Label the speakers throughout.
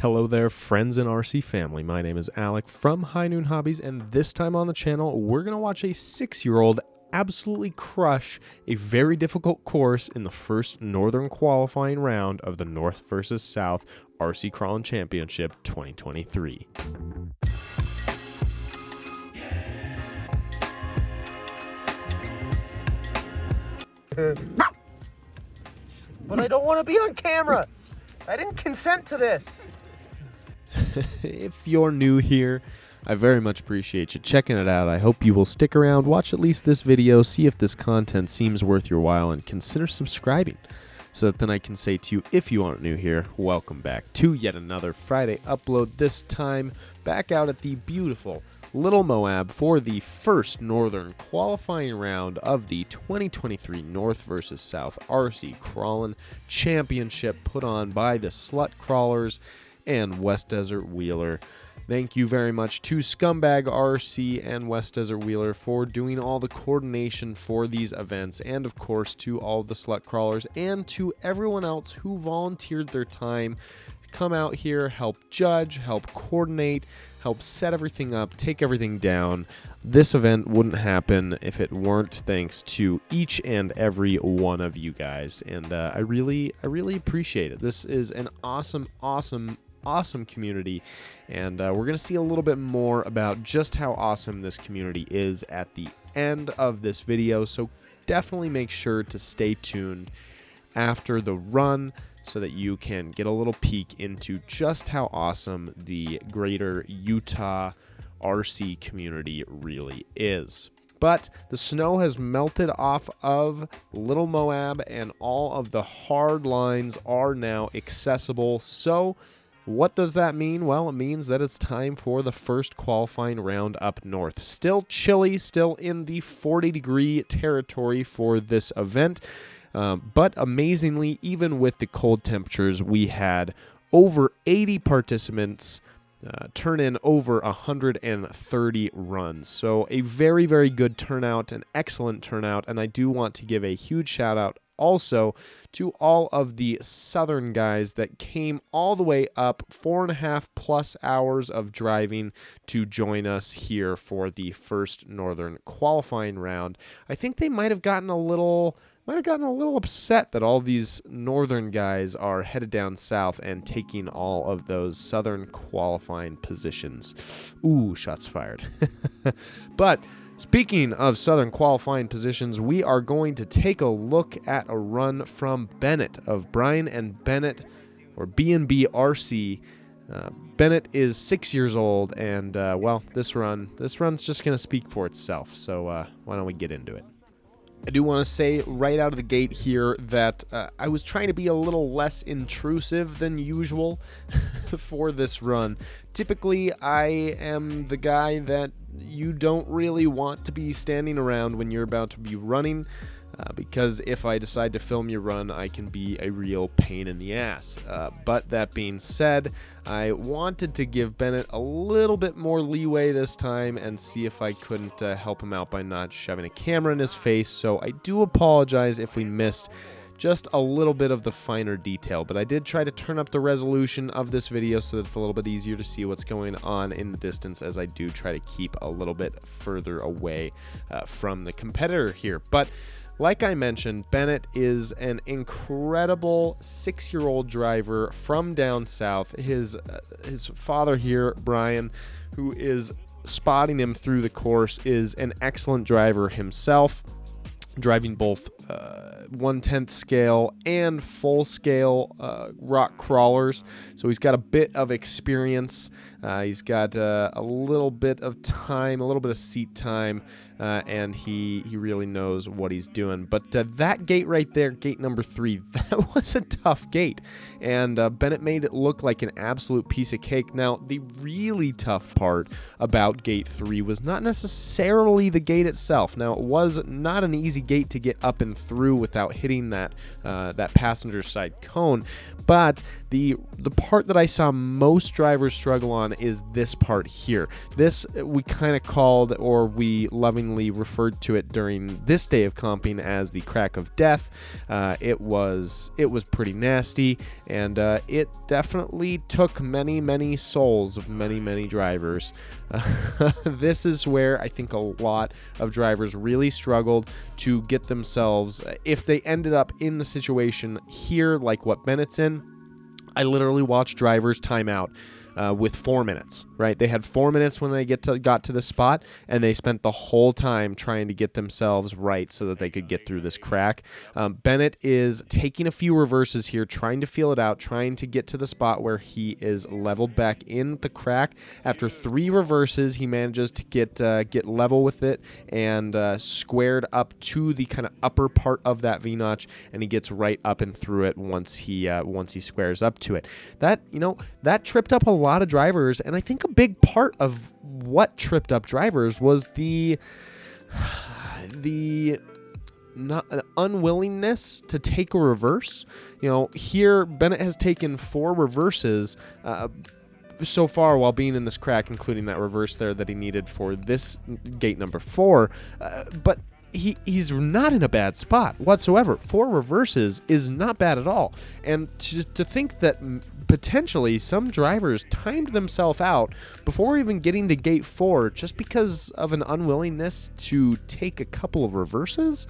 Speaker 1: Hello there, friends and RC family. My name is Alec from High Noon Hobbies, and this time on the channel, we're going to watch a 6-year-old absolutely crush a very difficult course in the first Northern qualifying round of the North versus South RC Crawling Championship 2023.
Speaker 2: But I don't want to be on camera. I didn't consent to this.
Speaker 1: If you're new here, I very much appreciate you checking it out. I hope you will stick around, watch at least this video, see if this content seems worth your while, and consider subscribing so that then I can say to you, if you aren't new here, welcome back to yet another Friday upload, this time back out at the beautiful Little Moab for the first Northern qualifying round of the 2023 North versus South RC Crawling Championship put on by the Slut Crawlers and West Desert Wheeler. Thank you very much to Scumbag RC and West Desert Wheeler for doing all the coordination for these events, and of course to all the Slut Crawlers and to everyone else who volunteered their time to come out here, help judge, help coordinate, help set everything up, take everything down. This event wouldn't happen if it weren't thanks to each and every one of you guys, and I really appreciate it. This is an awesome community, and we're going to see a little bit more about just how awesome this community is at the end of this video, so definitely make sure to stay tuned after the run so that you can get a little peek into just how awesome the greater Utah RC community really is. But the snow has melted off of Little Moab, and all of the hard lines are now accessible. So what does that mean? Well, it means that it's time for the first qualifying round up north. Still chilly, still in the 40-degree territory for this event. But amazingly, even with the cold temperatures, we had over 80 participants turn in over 130 runs. So a very, very good turnout, an excellent turnout, and I do want to give a huge shout out also to all of the Southern guys that came all the way up 4.5+ hours of driving to join us here for the first Northern qualifying round. I think they might have gotten a little upset that all these Northern guys are headed down south and taking all of those Southern qualifying positions. Ooh, shots fired. But speaking of Southern qualifying positions, we are going to take a look at a run from Bennet of Brian and Bennet, or BandBRC. Bennet is 6 years old, and well, this run's just going to speak for itself. So why don't we get into it? I do want to say right out of the gate here that I was trying to be a little less intrusive than usual for this run. Typically, I am the guy that you don't really want to be standing around when you're about to be running, because if I decide to film your run, I can be a real pain in the ass. But that being said, I wanted to give Bennet a little bit more leeway this time and see if I couldn't help him out by not shoving a camera in his face. So I do apologize if we missed just a little bit of the finer detail, but I did try to turn up the resolution of this video so that it's a little bit easier to see what's going on in the distance, as I do try to keep a little bit further away from the competitor here. But like I mentioned, Bennet is an incredible 6-year-old driver from down south. His father here, Brian, who is spotting him through the course, is an excellent driver himself, driving both 1/10 scale and full scale rock crawlers. So he's got a bit of experience. He's got a little bit of time, a little bit of seat time, and he really knows what he's doing. But that gate right there, gate number 3, that was a tough gate, and Bennet made it look like an absolute piece of cake. Now, the really tough part about gate 3 was not necessarily the gate itself. Now, it was not an easy gate to get up and him through without hitting that that passenger side cone. But the part that I saw most drivers struggle on is this part here. This we kind of called, or we lovingly referred to it during this day of comping as the crack of death. It was pretty nasty, and it definitely took many souls of many drivers. This is where I think a lot of drivers really struggled to get themselves, if they ended up in the situation here like what Bennett's in. I literally watched drivers time out with 4 minutes, right? They had 4 minutes when they got to the spot, and they spent the whole time trying to get themselves right so that they could get through this crack. Bennet is taking a few reverses here, trying to feel it out, trying to get to the spot where he is leveled back in the crack. After 3 reverses, he manages to get level with it and squared up to the kind of upper part of that V-notch, and he gets right up and through it once he squares up to it. That tripped up a lot of drivers, and I think a big part of what tripped up drivers was the unwillingness to take a reverse. Here Bennet has taken 4 reverses so far while being in this crack, including that reverse there that he needed for this gate number 4, but he's not in a bad spot whatsoever. 4 reverses is not bad at all. And to think that potentially some drivers timed themselves out before even getting to gate 4 just because of an unwillingness to take a couple of reverses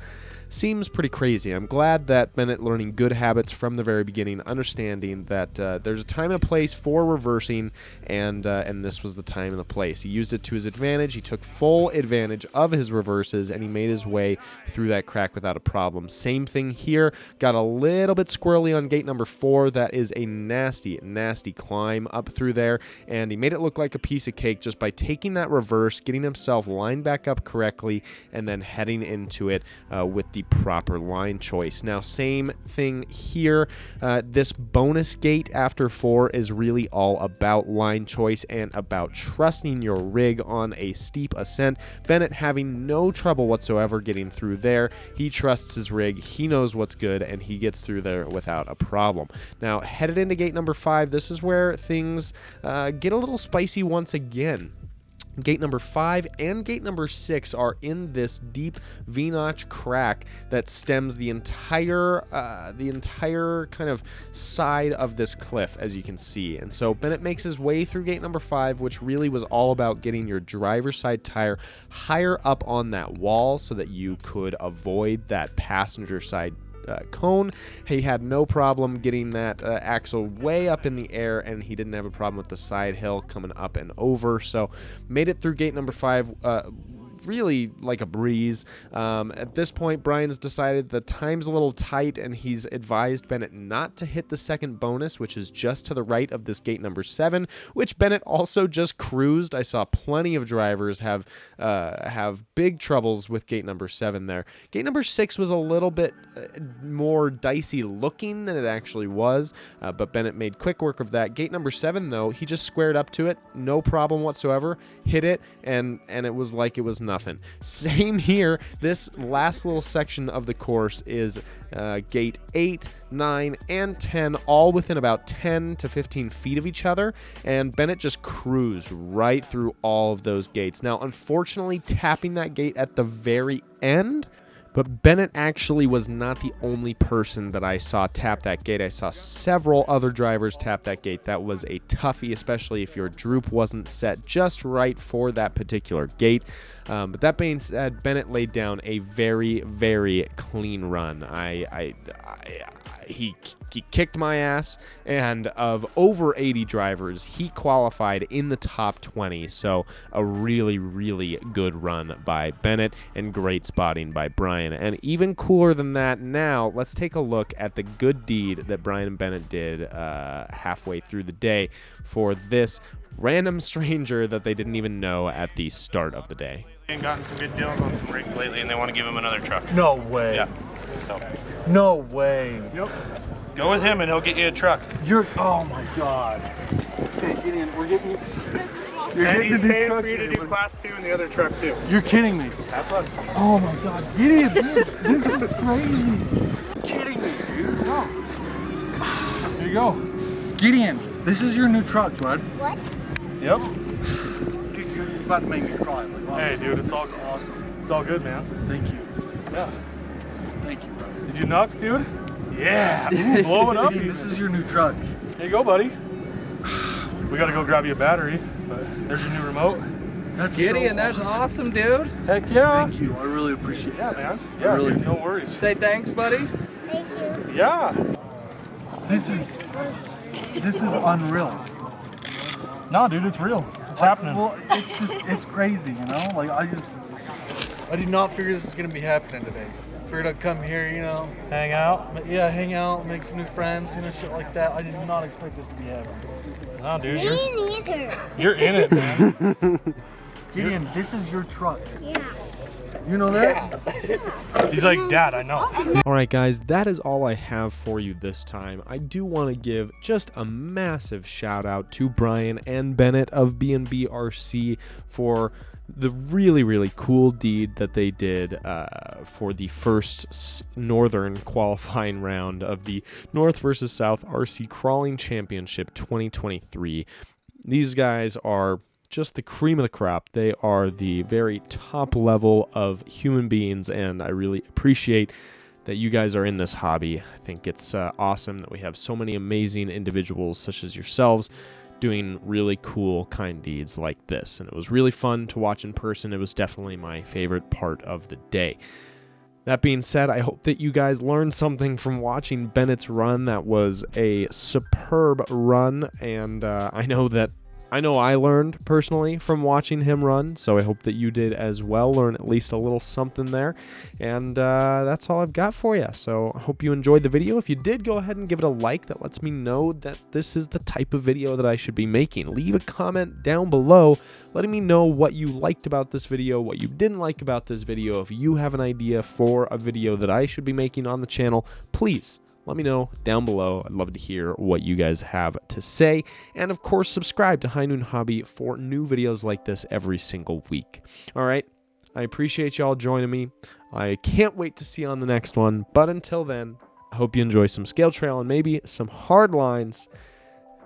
Speaker 1: seems pretty crazy. I'm glad that Bennet learning good habits from the very beginning, understanding that there's a time and a place for reversing, and this was the time and the place. He used it to his advantage. He took full advantage of his reverses, and he made his way through that crack without a problem. Same thing here. Got a little bit squirrely on gate number 4. That is a nasty climb up through there, and he made it look like a piece of cake just by taking that reverse, getting himself lined back up correctly, and then heading into it with the proper line choice. Now, same thing here. This bonus gate after 4 is really all about line choice and about trusting your rig on a steep ascent. Bennet having no trouble whatsoever getting through there. He trusts his rig, he knows what's good, and he gets through there without a problem. Now, headed into gate number 5, this is where things get a little spicy once again. Gate number 5 and gate number 6 are in this deep V-notch crack that stems the entire kind of side of this cliff, as you can see. And so Bennet makes his way through gate number 5, which really was all about getting your driver's side tire higher up on that wall so that you could avoid that passenger side cone. He had no problem getting that axle way up in the air, and he didn't have a problem with the side hill coming up and over. So made it through gate number 5 really like a breeze. At this point, Brian's decided the time's a little tight, and he's advised Bennet not to hit the second bonus, which is just to the right of this gate number 7, which Bennet also just cruised. I saw plenty of drivers have big troubles with gate number 7 there. Gate number 6 was a little bit more dicey looking than it actually was, but Bennet made quick work of that. Gate number 7, though, he just squared up to it, no problem whatsoever, hit it, and it was like it was nothing. Same here. This last little section of the course is gate 8, 9, and 10, all within about 10 to 15 feet of each other, and Bennet just cruised right through all of those gates. Now, unfortunately, tapping that gate at the very end, but Bennet actually was not the only person that I saw tap that gate. I saw several other drivers tap that gate. That was a toughie, especially if your droop wasn't set just right for that particular gate. But that being said, Bennet laid down a very clean run. He kicked my ass, and of over 80 drivers, he qualified in the top 20. So a really good run by Bennet, and great spotting by Brian. And even cooler than that, now let's take a look at the good deed that Brian and Bennet did halfway through the day for this random stranger that they didn't even know at the start of the day.
Speaker 3: And gotten some good deals on some rigs lately, and they want to give him another truck.
Speaker 2: No way.
Speaker 3: Yeah. So.
Speaker 2: No way.
Speaker 3: Yep. Go with him, and he'll get you a truck.
Speaker 2: Oh my God. Okay, get in. We're getting you.
Speaker 3: And he's paying for you to do class 2 in the other truck too.
Speaker 4: You're kidding me.
Speaker 3: Have fun.
Speaker 4: Oh my God, Gideon, dude, this is crazy. You're kidding me, dude. No. Here you go. Gideon, this is your new truck, bud.
Speaker 5: What?
Speaker 3: Yep.
Speaker 4: Dude, you're about to make me cry. Like, honestly,
Speaker 3: Hey, dude, it's all
Speaker 4: this is awesome.
Speaker 3: It's all good, man.
Speaker 4: Thank you.
Speaker 3: Yeah.
Speaker 4: Thank you, bro.
Speaker 3: Did you knocks, dude? Yeah. Ooh, blow it up.
Speaker 4: Gideon, this is your new truck.
Speaker 3: Here you go, buddy. We gotta go grab you a battery, but there's your new remote.
Speaker 4: That's
Speaker 6: Gideon,
Speaker 4: so
Speaker 6: that's awesome, dude.
Speaker 3: Heck yeah.
Speaker 4: Thank you. I really appreciate
Speaker 3: Yeah,
Speaker 4: that.
Speaker 3: man. Yeah,
Speaker 4: really
Speaker 3: dude,
Speaker 4: do.
Speaker 3: no worries.
Speaker 6: Say thanks, buddy.
Speaker 5: Thank you.
Speaker 3: Yeah.
Speaker 4: This is unreal.
Speaker 3: No, dude, it's real. It's happening.
Speaker 4: Well, it's crazy, you know? Like, I did not figure this was gonna be happening today. Figured I'd come here, you know,
Speaker 3: Hang out.
Speaker 4: yeah, hang out, make some new friends, you know, shit like that. I did not expect this to be happening.
Speaker 3: No, dude,
Speaker 5: Me neither.
Speaker 3: you're in it, man.
Speaker 4: Gideon, this is your truck.
Speaker 5: Yeah.
Speaker 4: You know that?
Speaker 3: He's like, Dad, I know.
Speaker 1: All right, guys, that is all I have for you this time. I do want to give just a massive shout out to Brian and Bennet of BandBRC for the really cool deed that they did for the first northern qualifying round of the North versus South RC Crawling Championship 2023. These guys are just the cream of the crop. They are the very top level of human beings, and I really appreciate that you guys are in this hobby. I think it's awesome that we have so many amazing individuals such as yourselves doing really cool, kind deeds like this. And it was really fun to watch in person. It was definitely my favorite part of the day. That being said, I hope that you guys learned something from watching Bennett's run. That was a superb run, and I know I learned personally from watching him run, so I hope that you did as well, learn at least a little something there. And that's all I've got for you. So I hope you enjoyed the video. If you did, go ahead and give it a like. That lets me know that this is the type of video that I should be making. Leave a comment down below letting me know what you liked about this video, what you didn't like about this video. If you have an idea for a video that I should be making on the channel, please let me know down below. I'd love to hear what you guys have to say. And of course, subscribe to High Noon Hobby for new videos like this every single week. All right. I appreciate y'all joining me. I can't wait to see you on the next one. But until then, I hope you enjoy some scale trail and maybe some hard lines,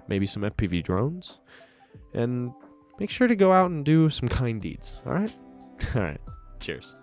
Speaker 1: maybe some FPV drones, and make sure to go out and do some kind deeds. All right. All right. Cheers.